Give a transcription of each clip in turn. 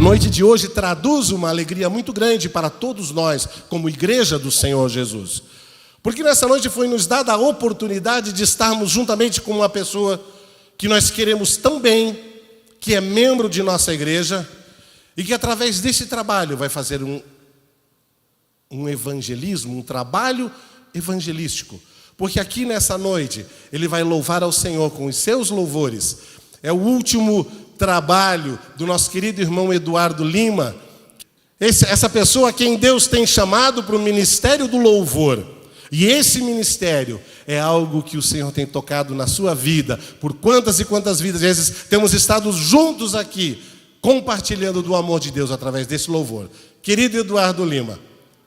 noite de hoje traduz uma alegria muito grande para todos nós, como igreja do Senhor Jesus. Porque nessa noite foi nos dada a oportunidade de estarmos juntamente com uma pessoa que nós queremos tão bem, que é membro de nossa igreja, e que através desse trabalho vai fazer um evangelismo, um trabalho evangelístico. Porque aqui nessa noite, ele vai louvar ao Senhor com os seus louvores. É o último trabalho do nosso querido irmão Eduardo Lima. Essa pessoa a quem Deus tem chamado para o ministério do louvor. E esse ministério é algo que o Senhor tem tocado na sua vida. Por quantas e quantas vezes temos estado juntos aqui, compartilhando do amor de Deus através desse louvor. Querido Eduardo Lima,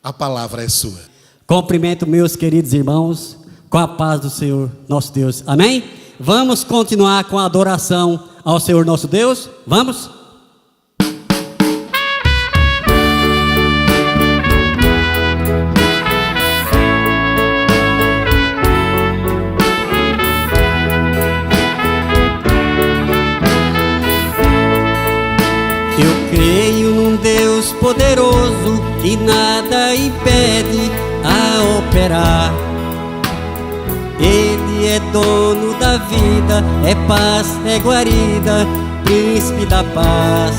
a palavra é sua. Cumprimento meus queridos irmãos, com a paz do Senhor nosso Deus. Amém? Vamos continuar com a adoração ao Senhor nosso Deus? Vamos? Eu creio num Deus poderoso que nada impede a operar. Ele é dono da vida, é paz, é guarida, príncipe da paz.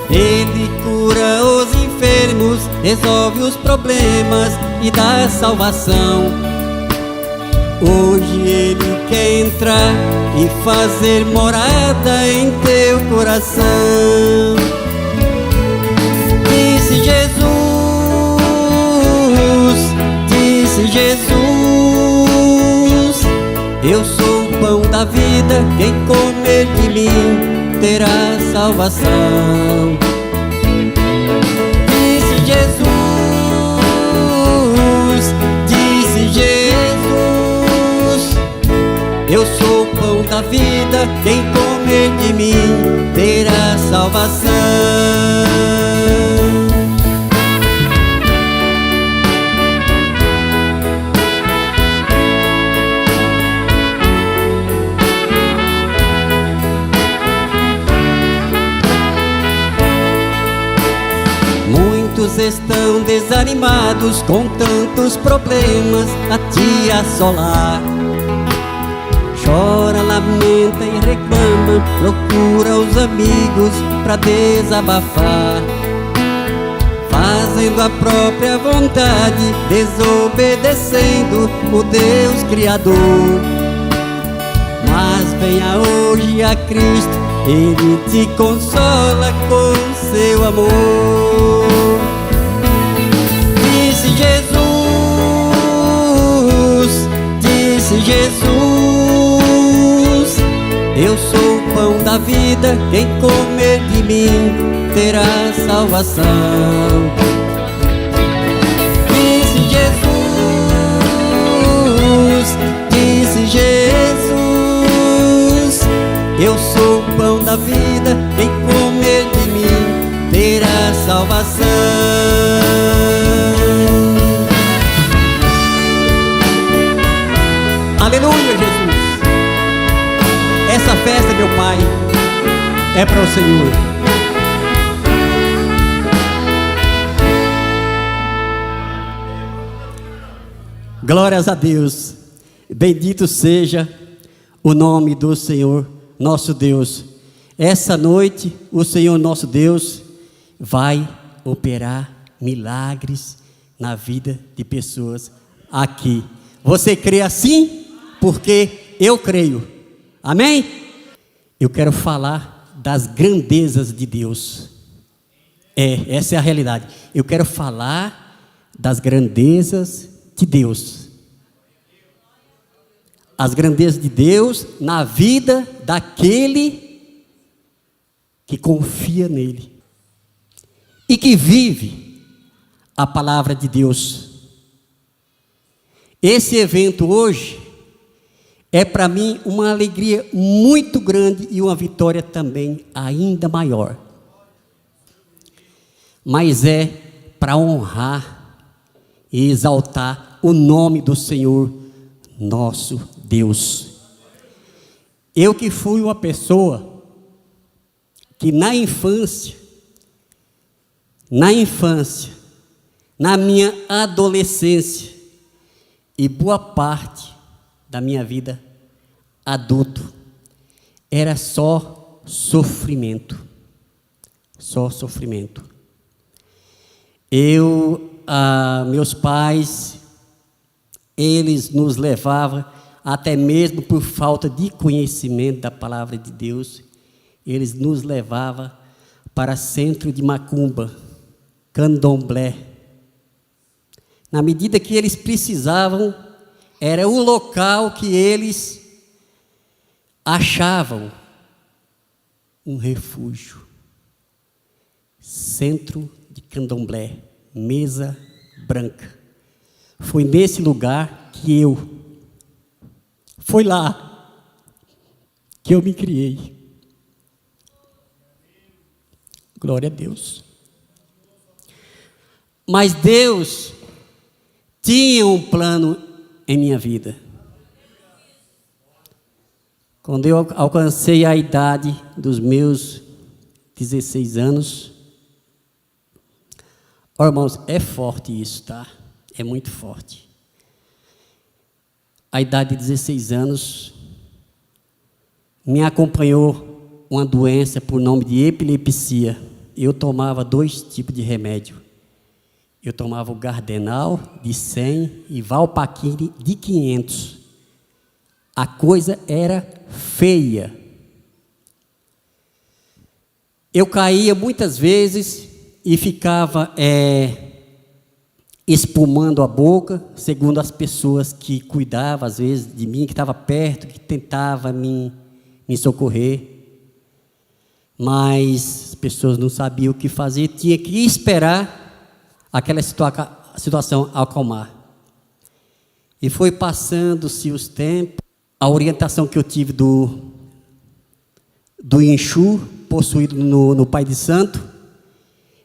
Ele cura os enfermos, resolve os problemas e dá salvação. Hoje Ele quer entrar e fazer morada em teu coração. Disse Jesus, eu sou o pão da vida, quem comer de mim terá salvação. Disse Jesus, eu sou o pão da vida, quem comer de mim terá salvação. Muitos estão desanimados com tantos problemas a te assolar. Chora, lamenta e reclama, procura os amigos pra desabafar, fazendo a própria vontade, desobedecendo o Deus Criador. Mas venha hoje a Cristo, Ele te consola com seu amor. Disse Jesus, eu sou o pão da vida, quem comer de mim terá salvação. Disse Jesus, eu sou o pão da vida, quem comer de mim terá salvação. Aleluia, Jesus. Essa festa, meu Pai, é para o Senhor. Glórias a Deus. Bendito seja o nome do Senhor nosso Deus. Essa noite o Senhor nosso Deus vai operar milagres na vida de pessoas aqui. Você crê assim? Porque eu creio. Amém? Eu quero falar das grandezas de Deus. Essa é a realidade. Eu quero falar das grandezas de Deus. As grandezas de Deus na vida daquele que confia nele e que vive a palavra de Deus. Esse evento hoje é para mim uma alegria muito grande e uma vitória também ainda maior. Mas é para honrar e exaltar o nome do Senhor nosso Deus. Eu que fui uma pessoa que na infância na infância, na minha adolescência e boa parte da minha vida adulto, era só sofrimento. Só sofrimento. Meus pais, eles nos levavam, até mesmo por falta de conhecimento da palavra de Deus, eles nos levavam para centro de macumba, candomblé. Na medida que eles precisavam, era o local que eles achavam um refúgio. Centro de candomblé, mesa branca. Foi nesse lugar que foi lá que eu me criei. Glória a Deus. Mas Deus tinha um plano em minha vida. Quando eu alcancei a idade dos meus 16 anos, irmãos, é forte isso, tá? É muito forte. A idade de 16 anos, me acompanhou uma doença por nome de epilepsia. Eu tomava 2 tipos de remédio. Eu tomava o Gardenal de 100 e Valpaquine de 500. A coisa era feia. Eu caía muitas vezes e ficava espumando a boca, segundo as pessoas que cuidavam, às vezes, de mim, que estavam perto, que tentavam me socorrer. Mas as pessoas não sabiam o que fazer, tinha que esperar aquela situação acalmar. E foi passando-se os tempos, a orientação que eu tive do Exu, possuído no Pai de Santo,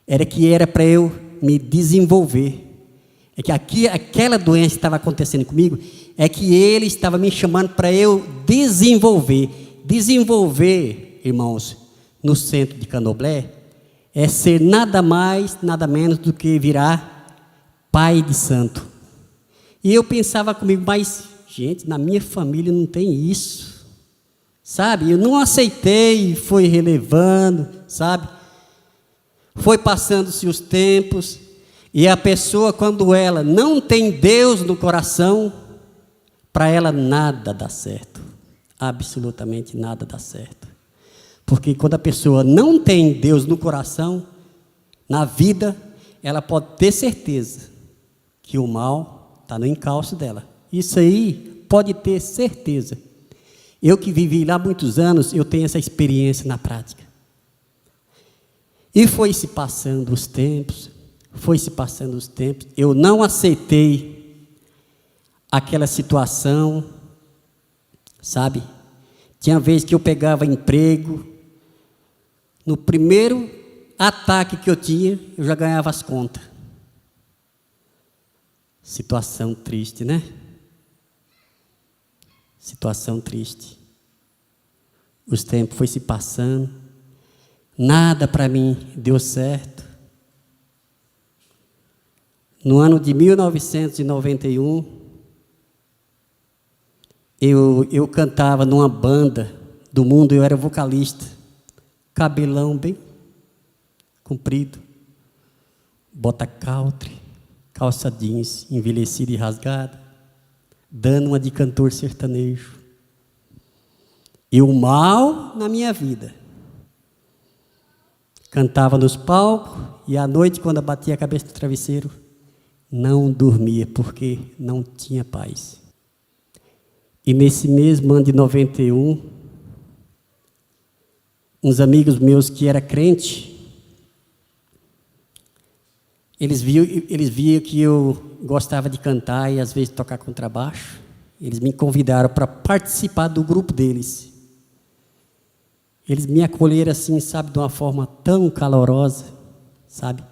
era que era para eu me desenvolver. É que aquela doença que estava acontecendo comigo, é que ele estava me chamando para eu desenvolver. Desenvolver, irmãos, no centro de candomblé, é ser nada mais, nada menos do que virar Pai de Santo. E eu pensava comigo, mas, gente, na minha família não tem isso. Sabe? Eu não aceitei, foi relevando, sabe? Foi passando-se os tempos, e a pessoa, quando ela não tem Deus no coração, para ela nada dá certo. Absolutamente nada dá certo. Porque quando a pessoa não tem Deus no coração, na vida, ela pode ter certeza que o mal está no encalço dela. Isso aí pode ter certeza. Eu que vivi lá muitos anos, eu tenho essa experiência na prática. E foi se passando os tempos, eu não aceitei aquela situação, sabe? Tinha vezes que eu pegava emprego, no primeiro ataque que eu tinha, eu já ganhava as contas. Situação triste, né? Situação triste. Os tempos foi se passando, nada para mim deu certo. No ano de 1991, eu cantava numa banda do mundo, eu era vocalista, cabelão bem comprido, bota country, calça jeans envelhecida e rasgada, dando uma de cantor sertanejo. E o mal na minha vida. Cantava nos palcos e à noite, quando eu batia a cabeça no travesseiro, não dormia, porque não tinha paz. E nesse mesmo ano de 91, uns amigos meus que eram crentes, eles viam que eu gostava de cantar e às vezes tocar contrabaixo. Eles me convidaram para participar do grupo deles. Eles me acolheram assim, sabe, de uma forma tão calorosa, sabe?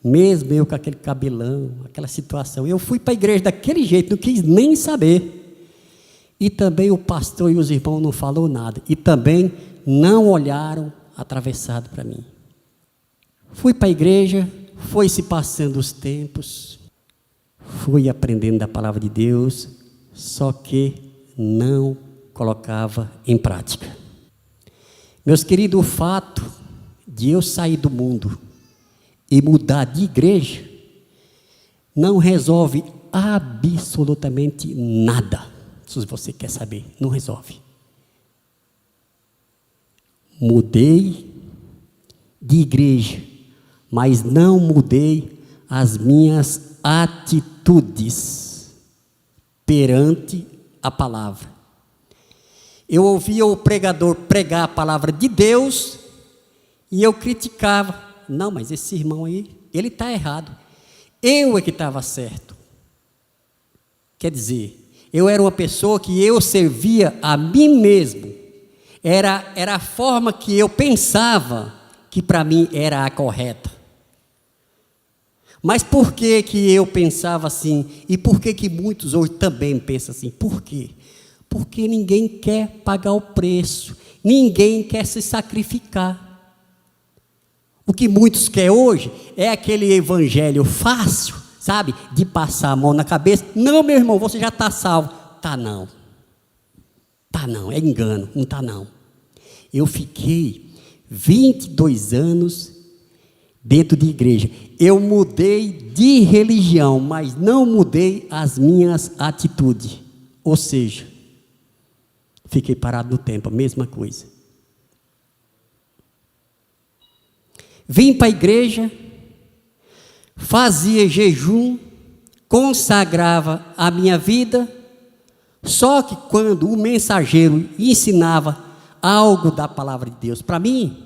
Mesmo eu com aquele cabelão, aquela situação. Eu fui para a igreja daquele jeito, não quis nem saber. E também o pastor e os irmãos não falaram nada. E também não olharam atravessado para mim. Fui para a igreja, foi se passando os tempos, fui aprendendo da palavra de Deus, só que não colocava em prática. Meus queridos, o fato de eu sair do mundo e mudar de igreja não resolve absolutamente nada. Se você quer saber, não resolve. Mudei de igreja, mas não mudei as minhas atitudes perante a palavra. Eu ouvia o pregador pregar a palavra de Deus e eu criticava. Não, mas esse irmão aí, ele está errado. Eu é que estava certo. Quer dizer, eu era uma pessoa que eu servia a mim mesmo. Era a forma que eu pensava que para mim era a correta. Mas por que eu pensava assim? E por que muitos hoje também pensam assim? Por quê? Porque ninguém quer pagar o preço. Ninguém quer se sacrificar. O que muitos querem hoje é aquele evangelho fácil, sabe? De passar a mão na cabeça. Não, meu irmão, você já está salvo. Tá não. Tá não, é engano. Não tá não. Eu fiquei 22 anos dentro de igreja. Eu mudei de religião, mas não mudei as minhas atitudes. Ou seja, fiquei parado no tempo, a mesma coisa. Vim para a igreja, fazia jejum, consagrava a minha vida, só que quando o mensageiro ensinava algo da palavra de Deus para mim,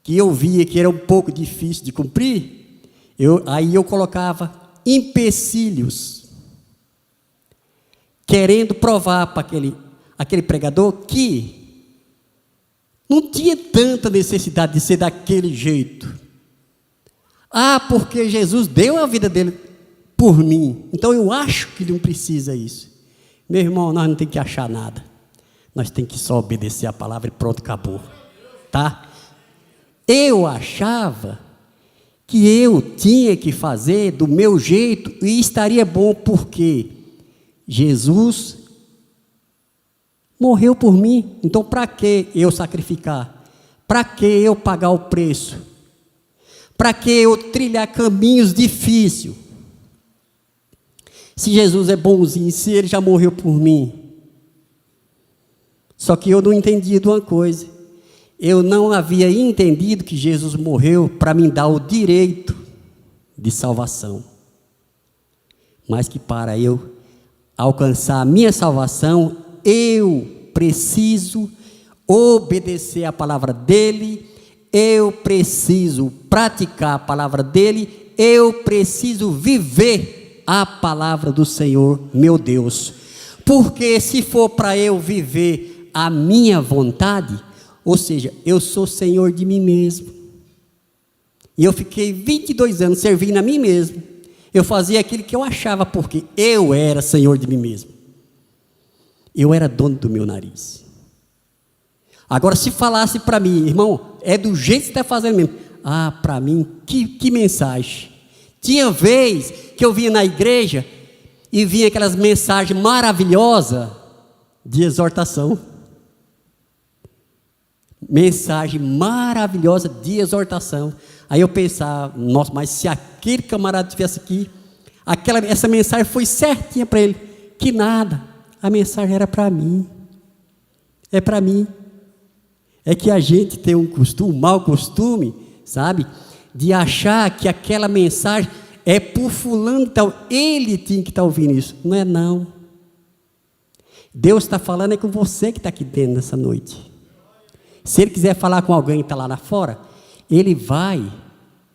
que eu via que era um pouco difícil de cumprir, aí eu colocava empecilhos, querendo provar para aquele pregador que não tinha tanta necessidade de ser daquele jeito. Ah, porque Jesus deu a vida dele por mim, então eu acho que não precisa isso. Meu irmão, nós não temos que achar nada. Nós temos que só obedecer a palavra e pronto, acabou. Tá? Eu achava que eu tinha que fazer do meu jeito e estaria bom, porque Jesus morreu por mim. Então, para que eu sacrificar? Para que eu pagar o preço? Para que eu trilhar caminhos difíceis? Se Jesus é bonzinho, se Ele já morreu por mim. Só que eu não entendi de uma coisa. Eu não havia entendido que Jesus morreu para me dar o direito de salvação. Mas que para eu alcançar a minha salvação, eu preciso obedecer a palavra dEle, eu preciso praticar a palavra dEle, eu preciso viver a palavra do Senhor, meu Deus. Porque se for para eu viver a minha vontade, ou seja, eu sou senhor de mim mesmo. E eu fiquei 22 anos servindo a mim mesmo. Eu fazia aquilo que eu achava, porque eu era senhor de mim mesmo. Eu era dono do meu nariz. Agora, se falasse para mim, irmão, é do jeito que você está fazendo mesmo. Ah, para mim, que mensagem. Tinha vez que eu vinha na igreja e vinha aquelas mensagens maravilhosas de exortação. Mensagem maravilhosa de exortação. Aí eu pensava, nossa, mas se aquele camarada estivesse aqui, essa mensagem foi certinha para ele. Que nada, a mensagem era para mim. É para mim. É que a gente tem um mau costume, sabe, de achar que aquela mensagem é por fulano e tal. Ele tinha que estar ouvindo isso. Não é não. Deus está falando é com você que está aqui dentro nessa noite. Se Ele quiser falar com alguém que está lá fora, Ele vai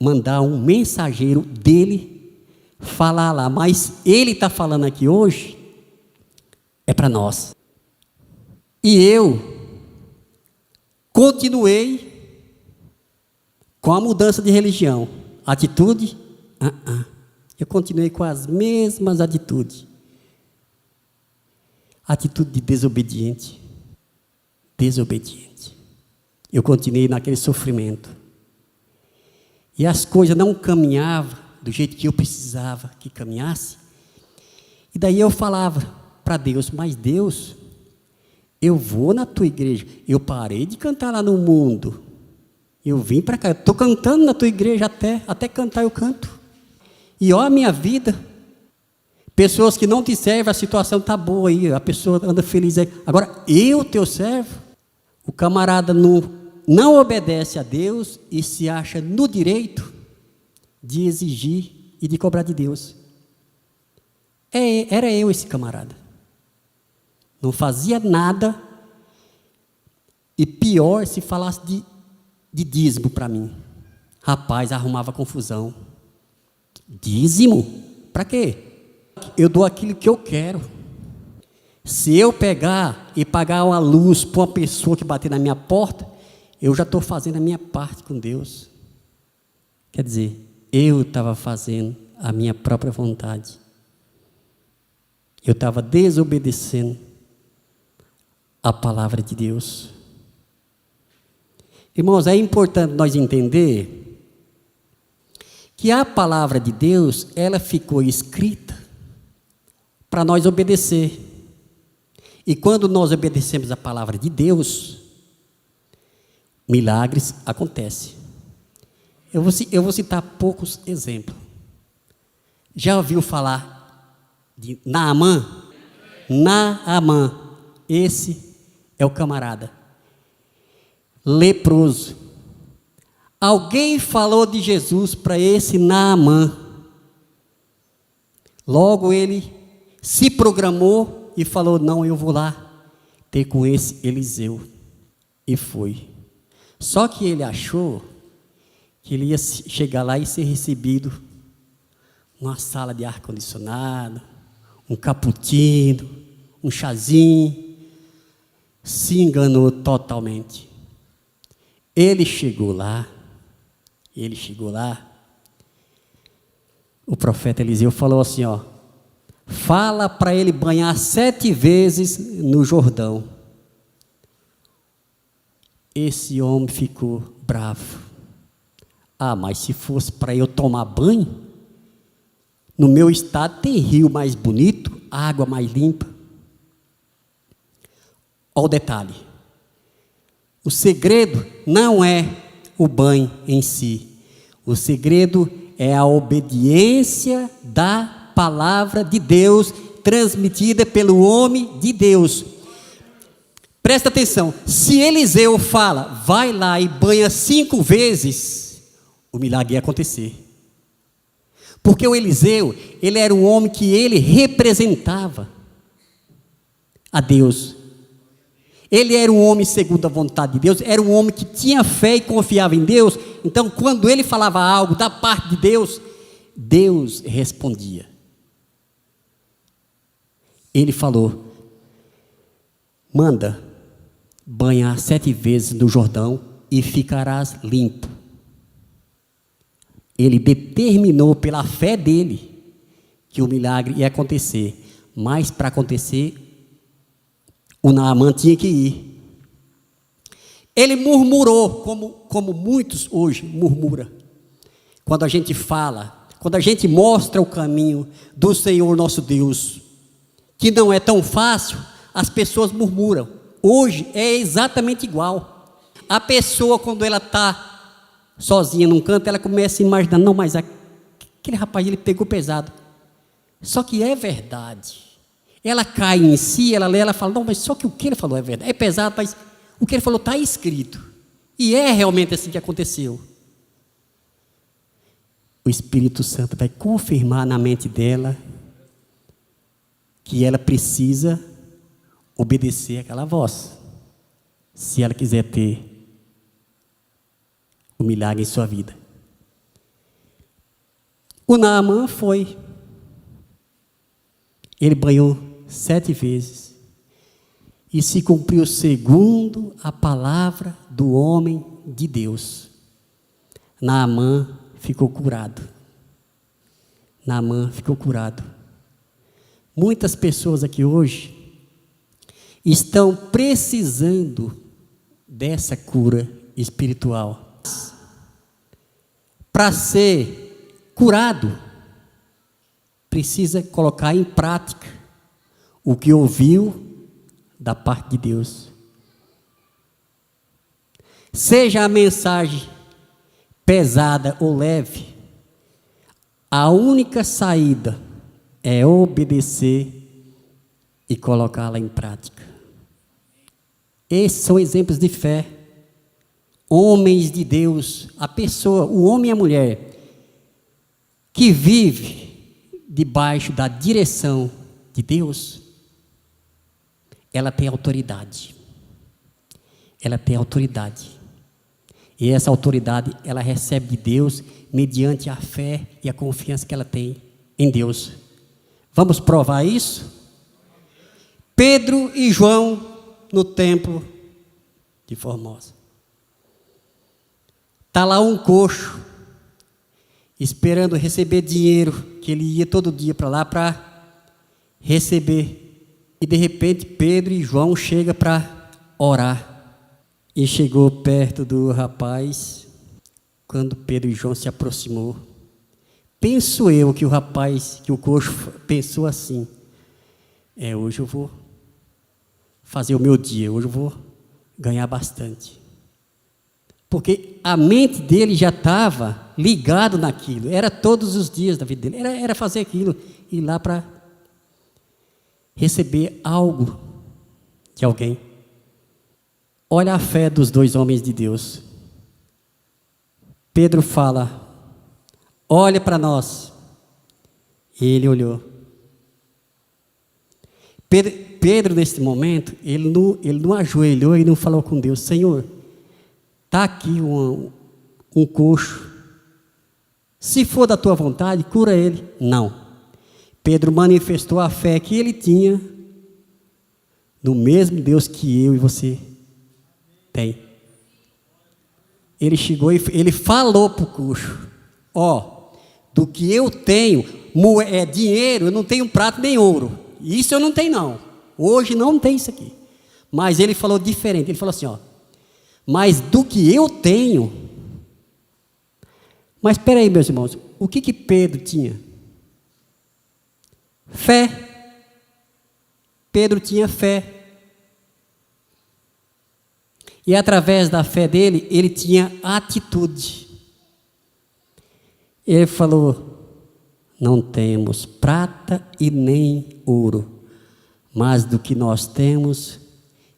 mandar um mensageiro dEle falar lá. Mas Ele está falando aqui hoje, é para nós. E eu continuei com a mudança de religião. Atitude? Eu continuei com as mesmas atitudes. Atitude de desobediente. Desobediente. Eu continuei naquele sofrimento. e as coisas não caminhavam do jeito que eu precisava que caminhasse. E daí eu falava para Deus, mas Deus, eu vou na tua igreja. Eu parei de cantar lá no mundo. Eu vim para cá, estou cantando na tua igreja até cantar eu canto. E olha a minha vida. Pessoas que não te servem, a situação está boa aí, a pessoa anda feliz aí. Agora, eu, teu servo, o camarada não obedece a Deus e se acha no direito de exigir e de cobrar de Deus. Era eu esse camarada. Não fazia nada, e pior se falasse de dízimo para mim. Rapaz, arrumava confusão. Dízimo? Para quê? Eu dou aquilo que eu quero. Se eu pegar e pagar uma luz para uma pessoa que bater na minha porta, eu já estou fazendo a minha parte com Deus. Quer dizer, eu estava fazendo a minha própria vontade. Eu estava desobedecendo a palavra de Deus. Irmãos, é importante nós entender que a palavra de Deus, ela ficou escrita para nós obedecer. E quando nós obedecemos a palavra de Deus, milagres acontecem. Eu vou citar poucos exemplos. Já ouviu falar de Naamã? Naamã, esse é o camarada leproso. Alguém falou de Jesus para esse Naamã. Logo ele se programou e falou, não, eu vou lá ter com esse Eliseu. E foi. Só que ele achou que ele ia chegar lá e ser recebido numa sala de ar-condicionado, um cappuccino, um chazinho. Se enganou totalmente. Ele chegou lá, o profeta Eliseu falou assim, ó, fala para ele banhar 7 vezes no Jordão. Esse homem ficou bravo. Ah, mas se fosse para eu tomar banho, no meu estado tem rio mais bonito, água mais limpa. Olha o detalhe. O segredo não é o banho em si. O segredo é a obediência da palavra de Deus, transmitida pelo homem de Deus. Presta atenção, se Eliseu fala, vai lá e banha 5 vezes, o milagre ia acontecer. Porque o Eliseu, ele era um homem que ele representava a Deus. Ele era um homem segundo a vontade de Deus, era um homem que tinha fé e confiava em Deus. Então, quando ele falava algo da parte de Deus, Deus respondia. Ele falou, manda banhar 7 vezes no Jordão e ficarás limpo. Ele determinou pela fé dele que o milagre ia acontecer. Mas para acontecer, o Naamã tinha que ir. Ele murmurou, como muitos hoje murmuram. Quando a gente fala, quando a gente mostra o caminho do Senhor nosso Deus, que não é tão fácil, as pessoas murmuram. Hoje é exatamente igual. A pessoa, quando ela está sozinha num canto, ela começa a imaginar, não, mas aquele rapaz, ele pegou pesado. Só que é verdade. Ela cai em si, ela lê, ela fala, não, mas só que o que ele falou é verdade. É pesado, mas o que ele falou está escrito. E é realmente assim que aconteceu. O Espírito Santo vai confirmar na mente dela que ela precisa obedecer aquela voz, se ela quiser ter o milagre em sua vida. O Naamã foi. Ele banhou 7 vezes. E se cumpriu segundo a palavra do homem de Deus. Naamã ficou curado. Naamã ficou curado. Muitas pessoas aqui hoje estão precisando dessa cura espiritual. para ser curado, precisa colocar em prática o que ouviu da parte de Deus. Seja a mensagem pesada ou leve, a única saída é obedecer e colocá-la em prática. Esses são exemplos de fé. Homens de Deus, a pessoa, o homem e a mulher, que vive debaixo da direção de Deus, ela tem autoridade. Ela tem autoridade. E essa autoridade ela recebe de Deus mediante a fé e a confiança que ela tem em Deus. Vamos provar isso? Pedro e João no templo de Formosa. Está lá um coxo, esperando receber dinheiro, que ele ia todo dia para lá para receber. E de repente Pedro e João chegam para orar. E chegou perto do rapaz, quando Pedro e João se aproximou. Penso eu que o rapaz, que o coxo pensou assim, hoje eu vou fazer o meu dia, hoje eu vou ganhar bastante. Porque a mente dele já estava ligado naquilo, era todos os dias da vida dele, era fazer aquilo, ir lá para receber algo de alguém. Olha a fé dos dois homens de Deus. Pedro fala, olha para nós. Ele olhou. Pedro nesse momento, ele não ajoelhou e não falou com Deus, Senhor, está aqui um coxo, se for da tua vontade, cura ele. Não. Pedro manifestou a fé que ele tinha no mesmo Deus que eu e você tem. Ele chegou e ele falou para o coxo, do que eu tenho, dinheiro, eu não tenho prata nem ouro, isso eu não tenho não, hoje não tem isso aqui, mas ele falou diferente, ele falou assim, mas do que eu tenho, mas espera aí meus irmãos, o que Pedro tinha? Fé. Pedro tinha fé. E através da fé dele, ele tinha atitude. Ele falou, não temos prata e nem ouro, mas do que nós temos,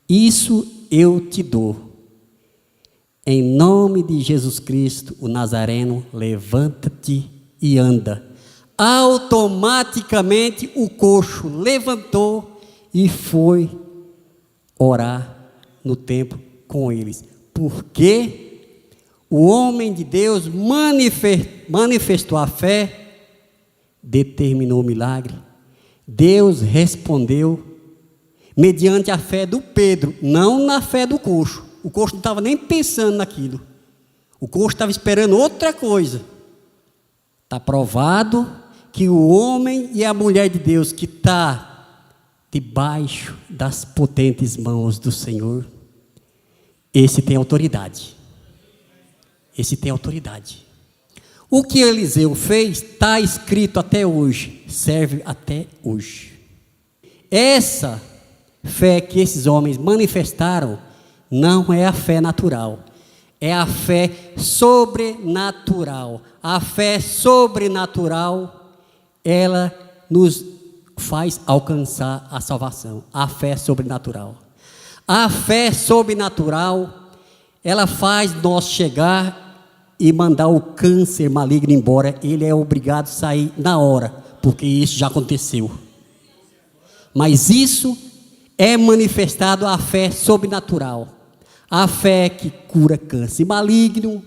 isso eu te dou. Em nome de Jesus Cristo, o Nazareno, levanta-te e anda. Automaticamente o coxo levantou e foi orar no templo com eles, porque o homem de Deus manifestou a fé, determinou o milagre. Deus respondeu mediante a fé do Pedro, não na fé do coxo. O coxo não estava nem pensando naquilo, o coxo estava esperando outra coisa. Está provado que o homem e a mulher de Deus que está debaixo das potentes mãos do Senhor, esse tem autoridade. Esse tem autoridade. O que Eliseu fez está escrito até hoje, serve até hoje. Essa fé que esses homens manifestaram não é a fé natural, é a fé sobrenatural. A fé sobrenatural, ela nos faz alcançar a salvação. A fé sobrenatural. A fé sobrenatural, ela faz nós chegar e mandar o câncer maligno embora. Ele é obrigado a sair na hora, porque isso já aconteceu. Mas isso é manifestado a fé sobrenatural. A fé que cura câncer maligno,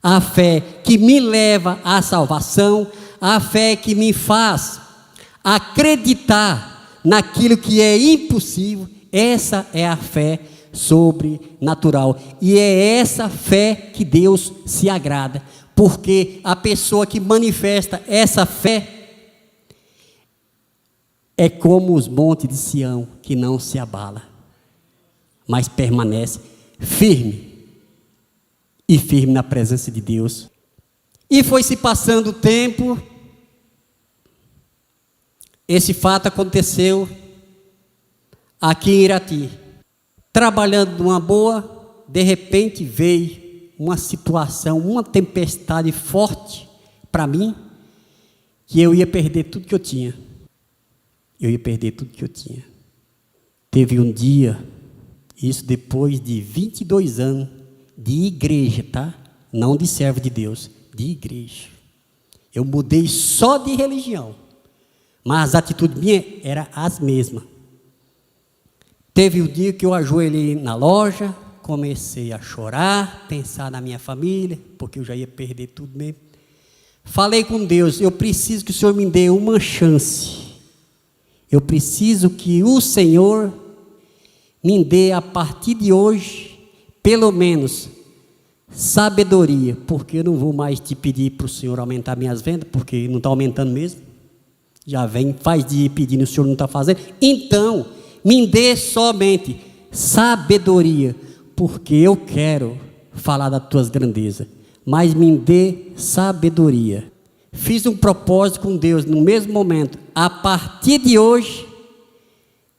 a fé que me leva à salvação, a fé que me faz acreditar naquilo que é impossível. Essa é a fé sobrenatural. E é essa fé que Deus se agrada, porque a pessoa que manifesta essa fé é como os montes de Sião, que não se abala, mas permanece firme, e firme na presença de Deus. E foi se passando o tempo. Esse fato aconteceu aqui em Irati. Trabalhando numa boa, de repente veio uma situação, uma tempestade forte para mim, que eu ia perder tudo que eu tinha. Eu ia perder tudo que eu tinha. Teve um dia, isso depois de 22 anos de igreja, tá? Não de servo de Deus, de igreja. Eu mudei só de religião, mas as atitudes minhas eram as mesmas. Teve um dia que eu ajoelhei na loja, comecei a chorar, pensar na minha família, porque eu já ia perder tudo mesmo. Falei com Deus, eu preciso que o Senhor me dê uma chance. Eu preciso que o Senhor me dê a partir de hoje, pelo menos, sabedoria, porque eu não vou mais te pedir para o Senhor aumentar minhas vendas, porque não está aumentando mesmo. Já vem, faz de ir pedindo, o Senhor não está fazendo. Então, me dê somente sabedoria, porque eu quero falar das tuas grandezas, mas me dê sabedoria. Fiz um propósito com Deus no mesmo momento. A partir de hoje,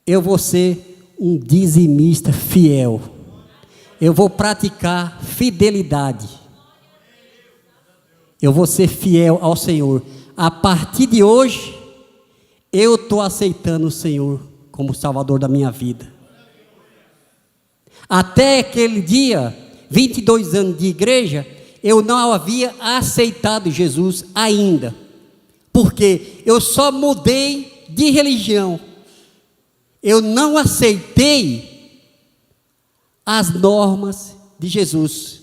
eu vou ser um dizimista fiel. Eu vou praticar fidelidade. Eu vou ser fiel ao Senhor. A partir de hoje, eu estou aceitando o Senhor como Salvador da minha vida. Até aquele dia, 22 anos de igreja, eu não havia aceitado Jesus ainda, porque eu só mudei de religião. Eu não aceitei as normas de Jesus.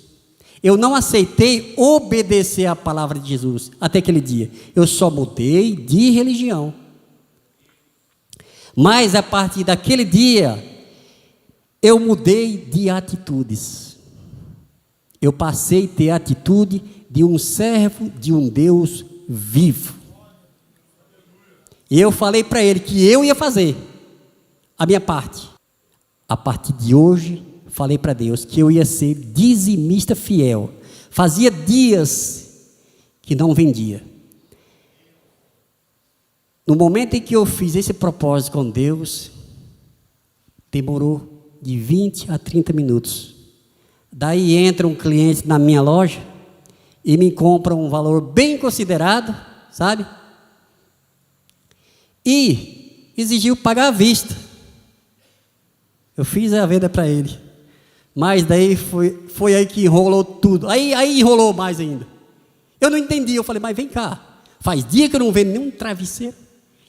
Eu não aceitei obedecer a palavra de Jesus até aquele dia. Eu só mudei de religião. Mas a partir daquele dia, eu mudei de atitudes. Eu passei a ter a atitude de um servo de um Deus vivo. E eu falei para ele que eu ia fazer a minha parte. A partir de hoje, falei para Deus que eu ia ser dizimista fiel. Fazia dias que não vendia. No momento em que eu fiz esse propósito com Deus, demorou de 20 a 30 minutos. Daí entra um cliente na minha loja e me compra um valor bem considerado, sabe? E exigiu pagar à vista. Eu fiz a venda para ele. Mas daí foi aí que enrolou tudo. Aí enrolou mais ainda. Eu não entendi. Eu falei, mas vem cá. Faz dia que eu não vendo nenhum travesseiro.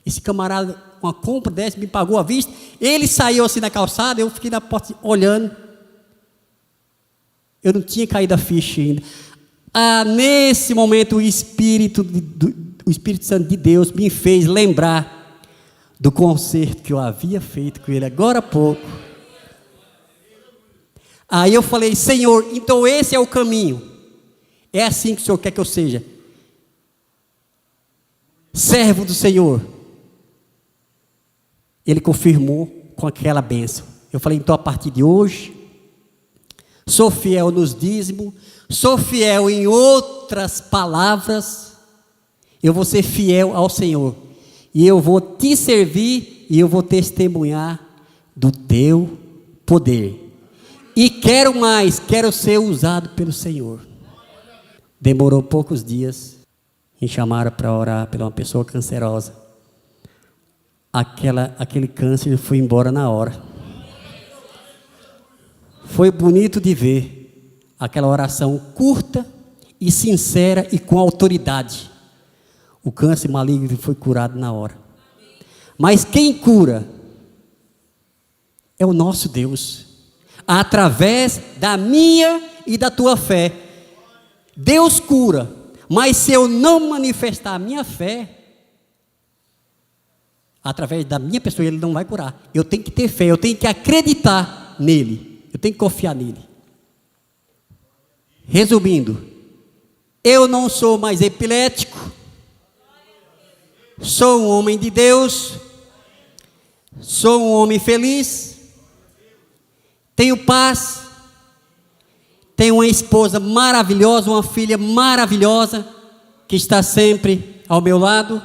Esse camarada, uma compra dessa, me pagou à vista. Ele saiu assim na calçada, eu fiquei na porta olhando. Eu não tinha caído a ficha ainda. Nesse momento, o Espírito Santo de Deus me fez lembrar do concerto que eu havia feito com ele agora há pouco. Aí eu falei, Senhor, então esse é o caminho. É assim que o Senhor quer que eu seja. Servo do Senhor. Ele confirmou com aquela bênção. Eu falei, então a partir de hoje, sou fiel nos dízimos, sou fiel em outras palavras, eu vou ser fiel ao Senhor. E eu vou te servir e eu vou testemunhar do teu poder. E quero mais, quero ser usado pelo Senhor. Demorou poucos dias, me chamaram para orar por uma pessoa cancerosa. Aquele câncer foi embora na hora. Foi bonito de ver aquela oração curta e sincera e com autoridade. O câncer maligno foi curado na hora. Mas quem cura é o nosso Deus. Através da minha e da tua fé. Deus cura. Mas se eu não manifestar a minha fé, através da minha pessoa, ele não vai curar. Eu tenho que ter fé, eu tenho que acreditar nele. Eu tenho que confiar nele. Resumindo, eu não sou mais epilético. Sou um homem de Deus. Sou um homem feliz. Tenho paz. Tenho uma esposa maravilhosa, uma filha maravilhosa. que está sempre ao meu lado.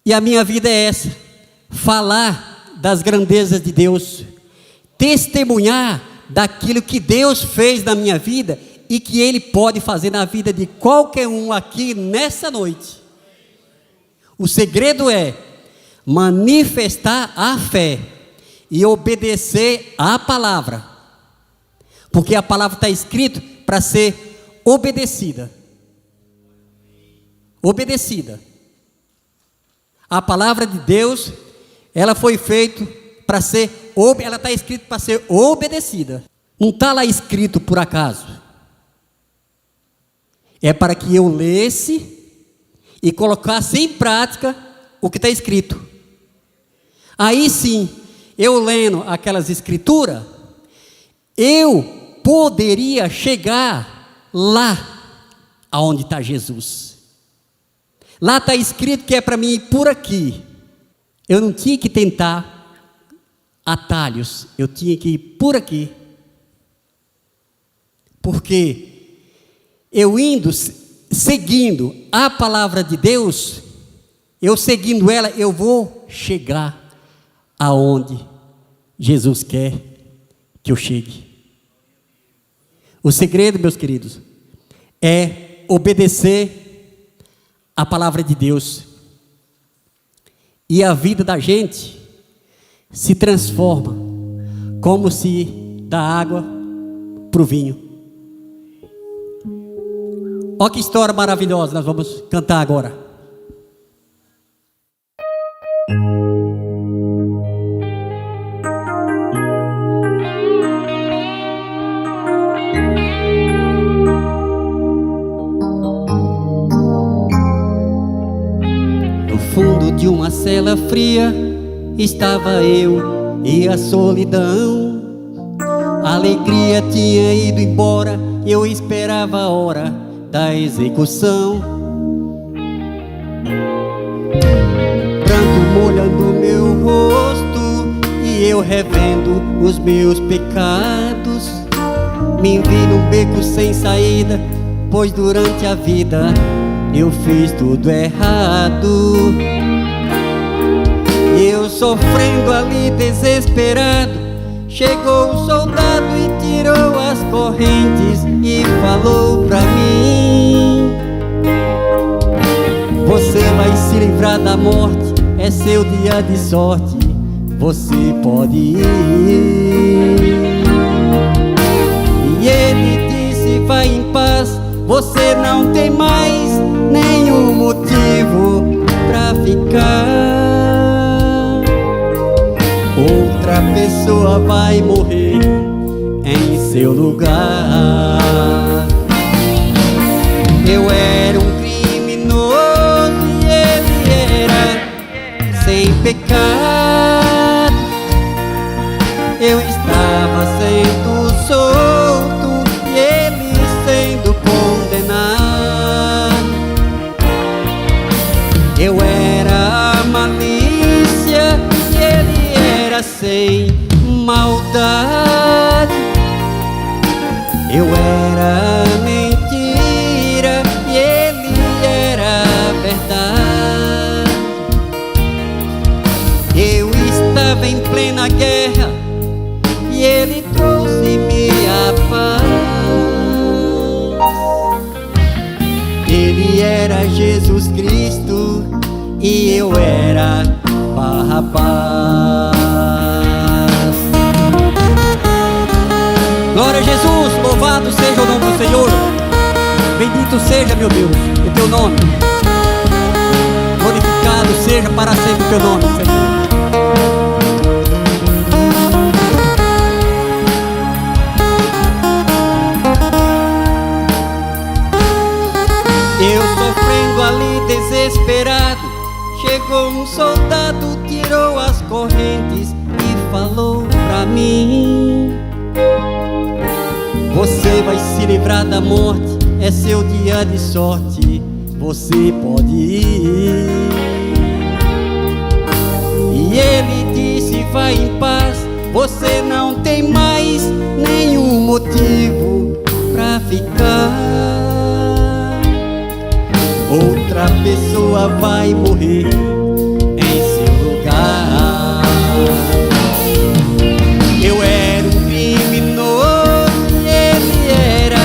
E a minha vida é essa: falar das grandezas de Deus, testemunhar daquilo que Deus fez na minha vida e que Ele pode fazer na vida de qualquer um aqui nessa noite. O segredo é manifestar a fé e obedecer à palavra, porque a palavra está escrita para ser obedecida. Obedecida. A palavra de Deus, ela foi feita para ser, ela está escrita para ser obedecida. Não está lá escrito por acaso. É para que eu lesse e colocasse em prática o que está escrito. Aí sim, eu lendo aquelas escrituras, eu poderia chegar lá aonde está Jesus. Lá está escrito que é para mim ir por aqui. Eu não tinha que tentar atalhos, eu tinha que ir por aqui. Porque eu indo, seguindo a palavra de Deus, eu seguindo ela, eu vou chegar aonde Jesus quer que eu chegue. O segredo, meus queridos, é obedecer a palavra de Deus, e a vida da gente se transforma como se da água para o vinho. Olha que história maravilhosa, nós vamos cantar agora. Fundo de uma cela fria estava eu e a solidão. A alegria tinha ido embora, eu esperava a hora da execução. Pranto molhando meu rosto e eu revendo os meus pecados. Me vi num beco sem saída, pois durante a vida eu fiz tudo errado. Eu sofrendo ali desesperado, chegou o soldado e tirou as correntes e falou pra mim: você vai se livrar da morte, é seu dia de sorte, você pode ir. E ele disse: vai em paz, você não tem mais nenhum motivo pra ficar. Outra pessoa vai morrer em seu lugar. Eu era um criminoso e ele era sem pecado. Eu estava sendo solto e ele sendo condenado. Eu era a malícia e ele era sem maldade. Eu era a mentira e ele era a verdade. Eu estava em plena guerra e ele trouxe-me a paz. Ele era Jesus Cristo e eu era Barrabás. Glória a Jesus, louvado seja o nome do Senhor. Bendito seja, meu Deus, o teu nome. Glorificado seja para sempre o teu nome, Senhor. Eu sofrendo ali desesperado, chegou um soldado, tirou as correntes e falou pra mim: você vai se livrar da morte, é seu dia de sorte, você pode ir. E ele disse: vai em paz, você não tem mais nenhum motivo pra ficar. outra pessoa vai morrer em seu lugar. Eu era um criminoso, ele era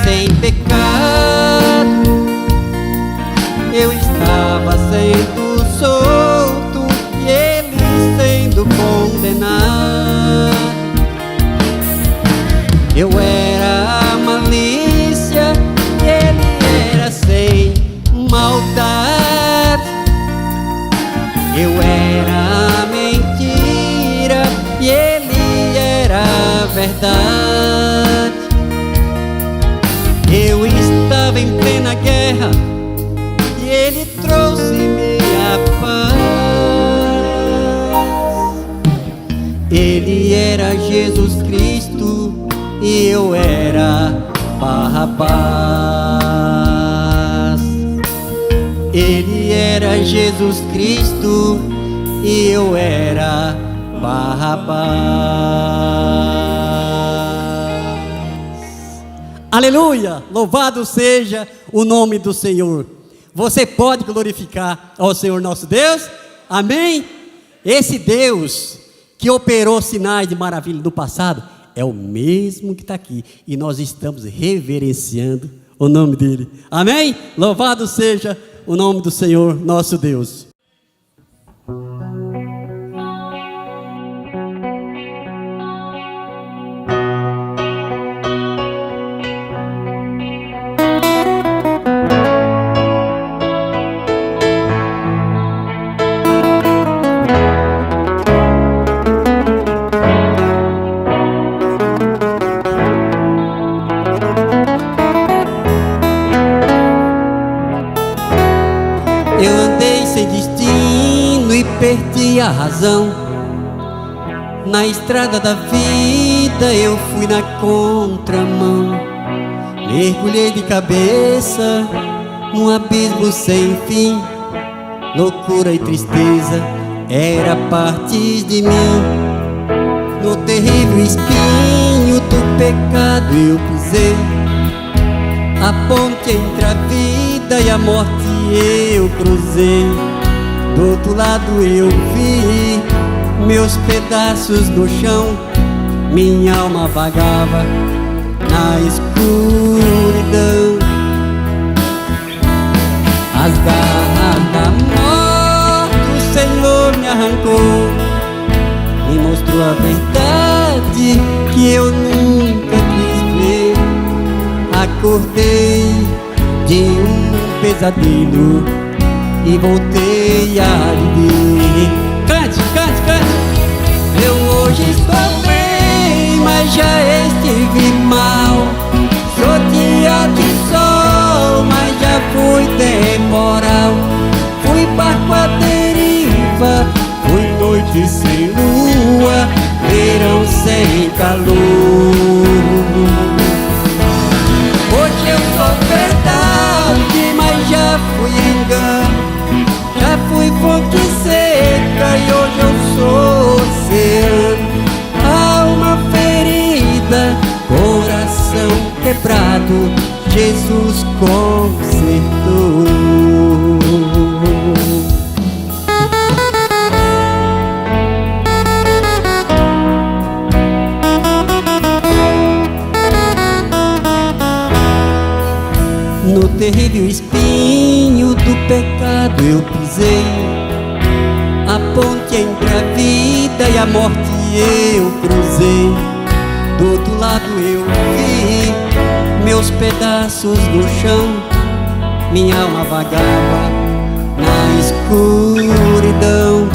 sem pecado. Eu estava sendo solto e ele sendo condenado. Eu era a malícia e ele era sem maldade. Eu era a mentira e ele era a verdade. Eu estava em plena guerra e ele trouxe-me a paz. Ele era Jesus Cristo e eu era Barrabás. Ele era Jesus Cristo e eu era Barrabás. Aleluia! Louvado seja o nome do Senhor. Você pode glorificar ao Senhor nosso Deus? Amém? Esse Deus que operou sinais de maravilha no passado é o mesmo que está aqui, e nós estamos reverenciando o nome dele. Amém? Louvado seja o nome do Senhor nosso Deus. Eu andei sem destino e perdi a razão. Na estrada da vida eu fui na contramão. Mergulhei de cabeça num abismo sem fim. Loucura e tristeza era parte de mim. No terrível espinho do pecado eu pisei. A ponte entre a vida e a morte eu cruzei. Do outro lado eu vi meus pedaços no chão. Minha alma vagava na escuridão. As garras da morte o Senhor me arrancou. Me mostrou a verdade que eu nunca quis ver. Acordei de um pesadelo e voltei a viver. Cante, cante, cante. Eu hoje estou bem, mas já estive mal. Sou dia de sol, mas já fui temporal. Fui barco à deriva, fui noite sem lua, verão sem calor. Hoje eu sou verdade, mas já fui engano. Já fui fonte seca e hoje eu sou oceano. Alma ferida, coração quebrado, Jesus consertou. No terrível espinho do pecado eu pisei. A ponte entre a vida e a morte eu cruzei. Do outro lado eu vi meus pedaços no chão. Minha alma vagava na escuridão.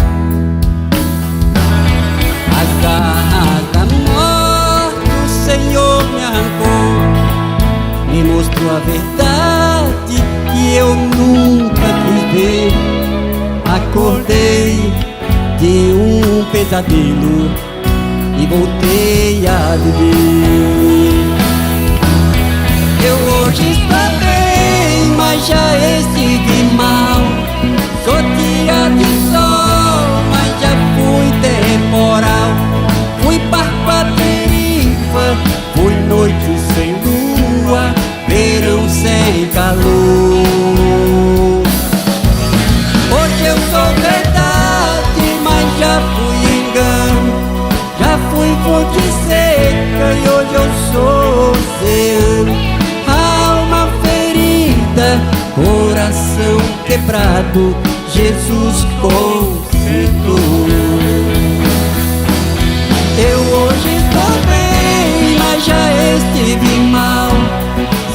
As garras da morte o Senhor me arrancou. Me mostrou a verdade que eu nunca quis ver. Acordei de um pesadelo e voltei a viver. Eu hoje estou bem, mas já estive mal. Sou dia de sol, mas já fui temporal. Fui barco à deriva, fui noite sem lua, verão sem calor. quebrado, Jesus consertou. Eu hoje estou bem, mas já estive mal.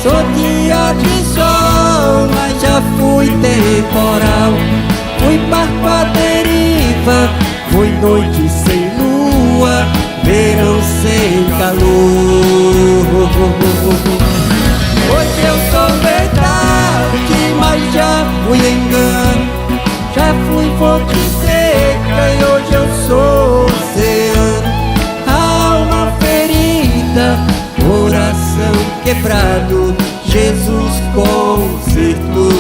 Sou dia de sol, mas já fui temporal. Fui barco à deriva, fui noite sem lua, verão sem calor. Hoje eu sou verdade, mas já fui engano. Já fui fonte seca e hoje eu sou oceano. Alma ferida, coração quebrado, Jesus consertou.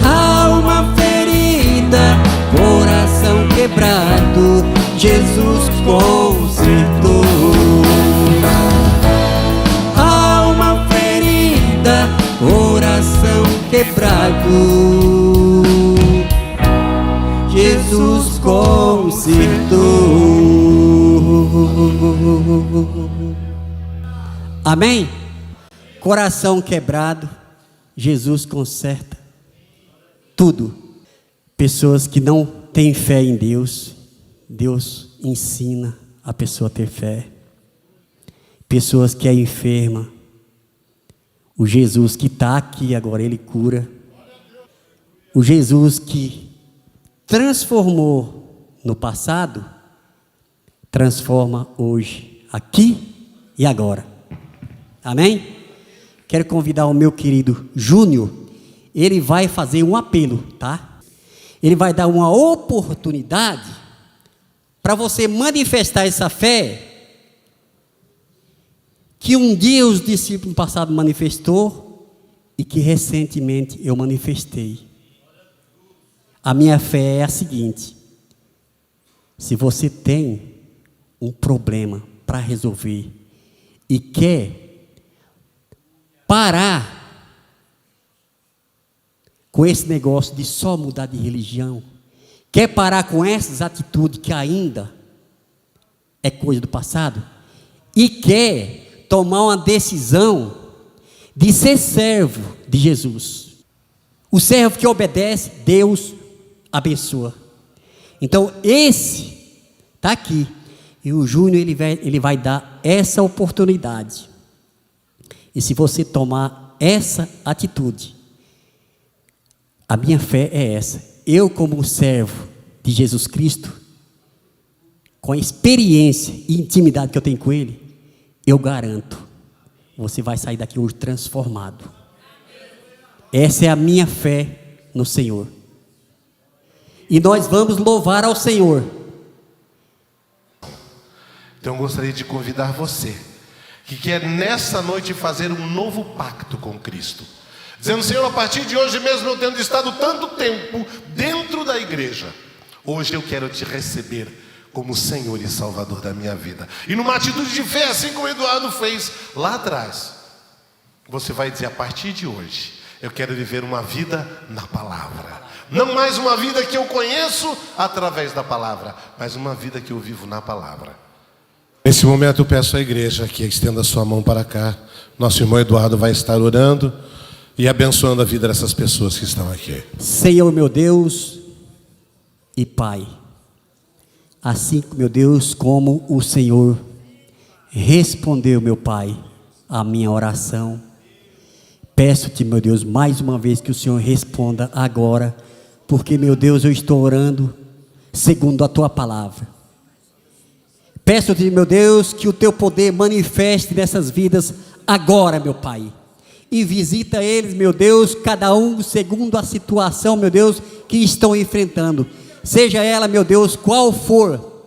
Alma ferida, coração quebrado, Jesus consertou. Alma ferida, coração quebrado, Jesus consertou. Amém? Coração quebrado, Jesus conserta tudo. Pessoas que não têm fé em Deus, Deus ensina a pessoa a ter fé. Pessoas que é enferma, o Jesus que está aqui agora, Ele cura. O Jesus que transformou no passado, transforma hoje, aqui e agora. Amém? Quero convidar o meu querido Júnior. Ele vai fazer um apelo, tá? Ele vai dar uma oportunidade para você manifestar essa fé que um dia os discípulos no passado manifestou e que recentemente eu manifestei. A minha fé é a seguinte: se você tem um problema para resolver e quer parar com esse negócio de só mudar de religião, quer parar com essas atitudes que ainda é coisa do passado, e quer tomar uma decisão de ser servo de Jesus. O servo que obedece, Deus abençoa. Então esse está aqui, e o Júnior ele vai dar essa oportunidade. E se você tomar essa atitude, a minha fé é essa: eu, como servo de Jesus Cristo, com a experiência e intimidade que eu tenho com Ele, eu garanto, você vai sair daqui hoje transformado. Essa é a minha fé no Senhor. E nós vamos louvar ao Senhor. Então eu gostaria de convidar você que quer nessa noite fazer um novo pacto com Cristo, dizendo: Senhor, a partir de hoje mesmo, eu tendo estado tanto tempo dentro da igreja, hoje eu quero te receber como Senhor e Salvador da minha vida. E numa atitude de fé, assim como Eduardo fez lá atrás, você vai dizer: a partir de hoje, eu quero viver uma vida na palavra. Não mais uma vida que eu conheço através da palavra, mas uma vida que eu vivo na palavra. Nesse momento eu peço à igreja que estenda a sua mão para cá. Nosso irmão Eduardo vai estar orando e abençoando a vida dessas pessoas que estão aqui. Senhor meu Deus e Pai, assim, meu Deus, como o Senhor respondeu, meu Pai, a minha oração, peço-te, meu Deus, mais uma vez que o Senhor responda agora, porque, meu Deus, eu estou orando segundo a Tua palavra. Peço-te, meu Deus, que o Teu poder manifeste nessas vidas agora, meu Pai. E visita eles, meu Deus, cada um segundo a situação, meu Deus, que estão enfrentando. Seja ela, meu Deus, qual for.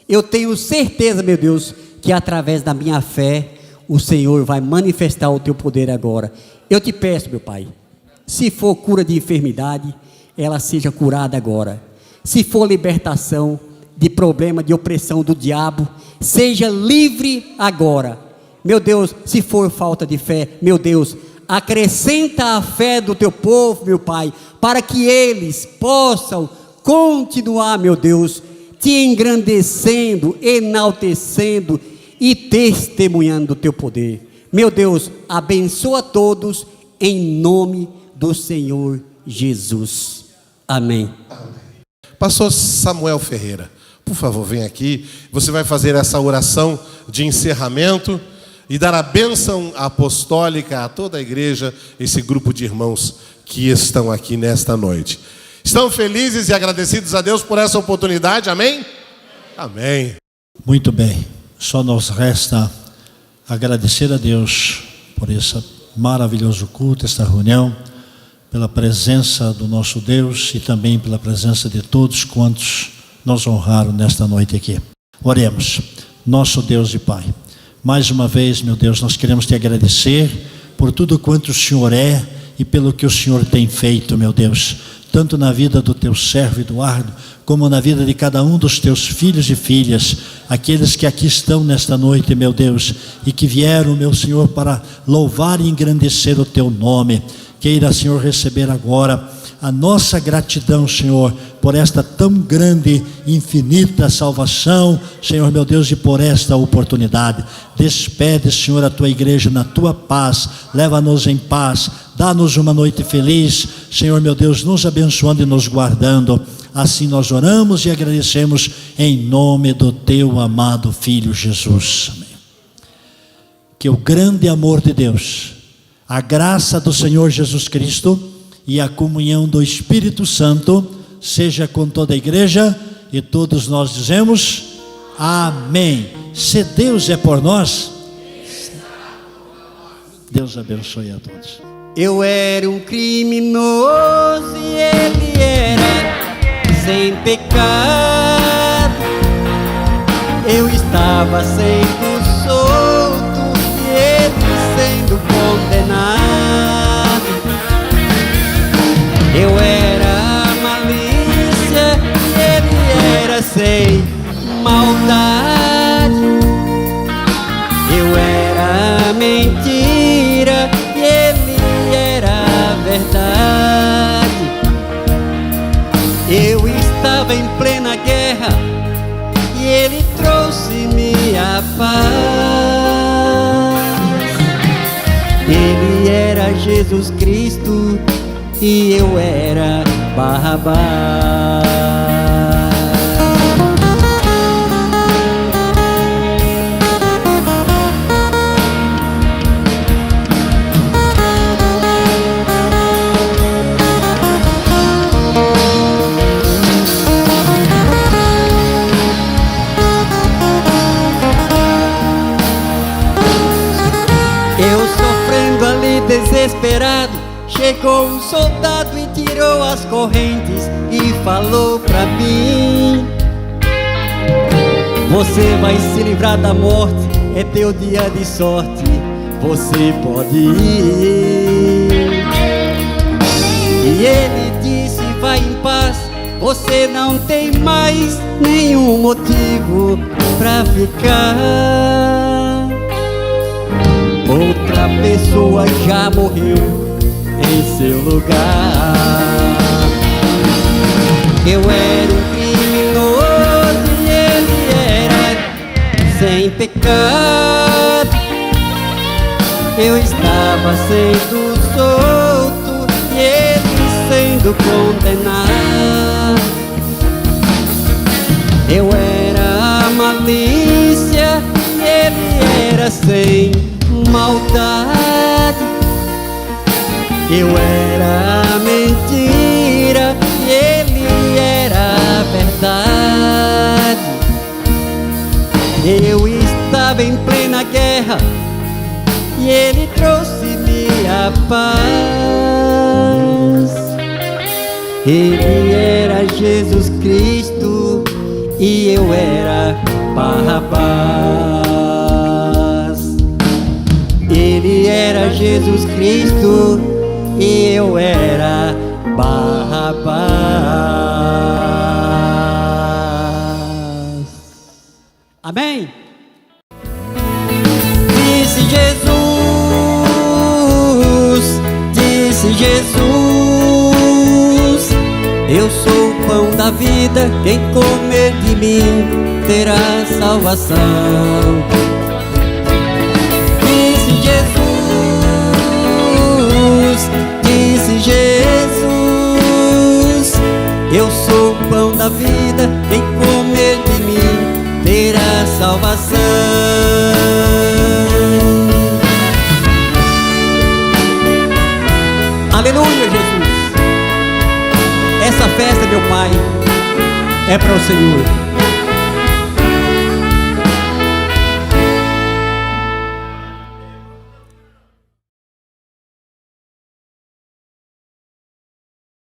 Eu tenho certeza, meu Deus, que através da minha fé, o Senhor vai manifestar o Teu poder agora. Eu te peço, meu Pai, se for cura de enfermidade, ela seja curada agora. Se for libertação de problema, de opressão do diabo, seja livre agora. Meu Deus, se for falta de fé, meu Deus, acrescenta a fé do Teu povo, meu Pai, para que eles possam continuar, meu Deus, te engrandecendo, enaltecendo e testemunhando o Teu poder. Meu Deus, abençoa todos em nome do Senhor Jesus. Amém. Pastor Samuel Ferreira, por favor, vem aqui. Você vai fazer essa oração de encerramento e dar a bênção apostólica a toda a igreja, esse grupo de irmãos que estão aqui nesta noite. Estão felizes e agradecidos a Deus por essa oportunidade, amém? Amém. Muito bem, só nos resta agradecer a Deus por esse maravilhoso culto, esta reunião, pela presença do nosso Deus e também pela presença de todos quantos nos honraram nesta noite aqui. Oremos. Nosso Deus e Pai, mais uma vez, meu Deus, nós queremos te agradecer por tudo quanto o Senhor é e pelo que o Senhor tem feito, meu Deus, tanto na vida do teu servo Eduardo, como na vida de cada um dos teus filhos e filhas, aqueles que aqui estão nesta noite, meu Deus, e que vieram, meu Senhor, para louvar e engrandecer o teu nome. Queira, Senhor, receber agora a nossa gratidão, Senhor, por esta tão grande, infinita salvação, Senhor, meu Deus, e por esta oportunidade. Despede, Senhor, a tua igreja na tua paz, leva-nos em paz, dá-nos uma noite feliz, Senhor, meu Deus, nos abençoando e nos guardando. Assim nós oramos e agradecemos em nome do teu amado Filho Jesus. Amém. Que o grande amor de Deus, a graça do Senhor Jesus Cristo e a comunhão do Espírito Santo seja com toda a igreja, e todos nós dizemos amém. Se Deus é por nós, Deus abençoe a todos. Eu era um criminoso e ele era sem pecado. Eu estava sendo solto e ele sendo condenado. Eu era malícia e ele era sem maldade. Eu era mentira e ele era verdade. Eu estava em plena guerra e ele trouxe-me a paz. Ele era Jesus Cristo e eu era Barrabás. Eu sofrendo ali desesperado, chegou um soldado e tirou as correntes e falou pra mim: você vai se livrar da morte, é teu dia de sorte, você pode ir. E ele disse: vai em paz, você não tem mais nenhum motivo pra ficar. Outra pessoa já morreu em seu lugar. Eu era um criminoso e ele era sem pecado. Eu estava sendo solto e ele sendo condenado. Eu era malícia e ele era sem maldade. Eu era mentira e ele era verdade. Eu estava em plena guerra e ele trouxe-me a paz. Ele era Jesus Cristo e eu era Barrabás. Ele era Jesus Cristo e eu era Barrabás. Amém? Disse Jesus, eu sou o pão da vida, quem comer de mim terá salvação. Disse Jesus, Eu sou o pão da vida, quem comer de mim terá salvação. Aleluia, Jesus. Essa festa, meu Pai, é para o Senhor.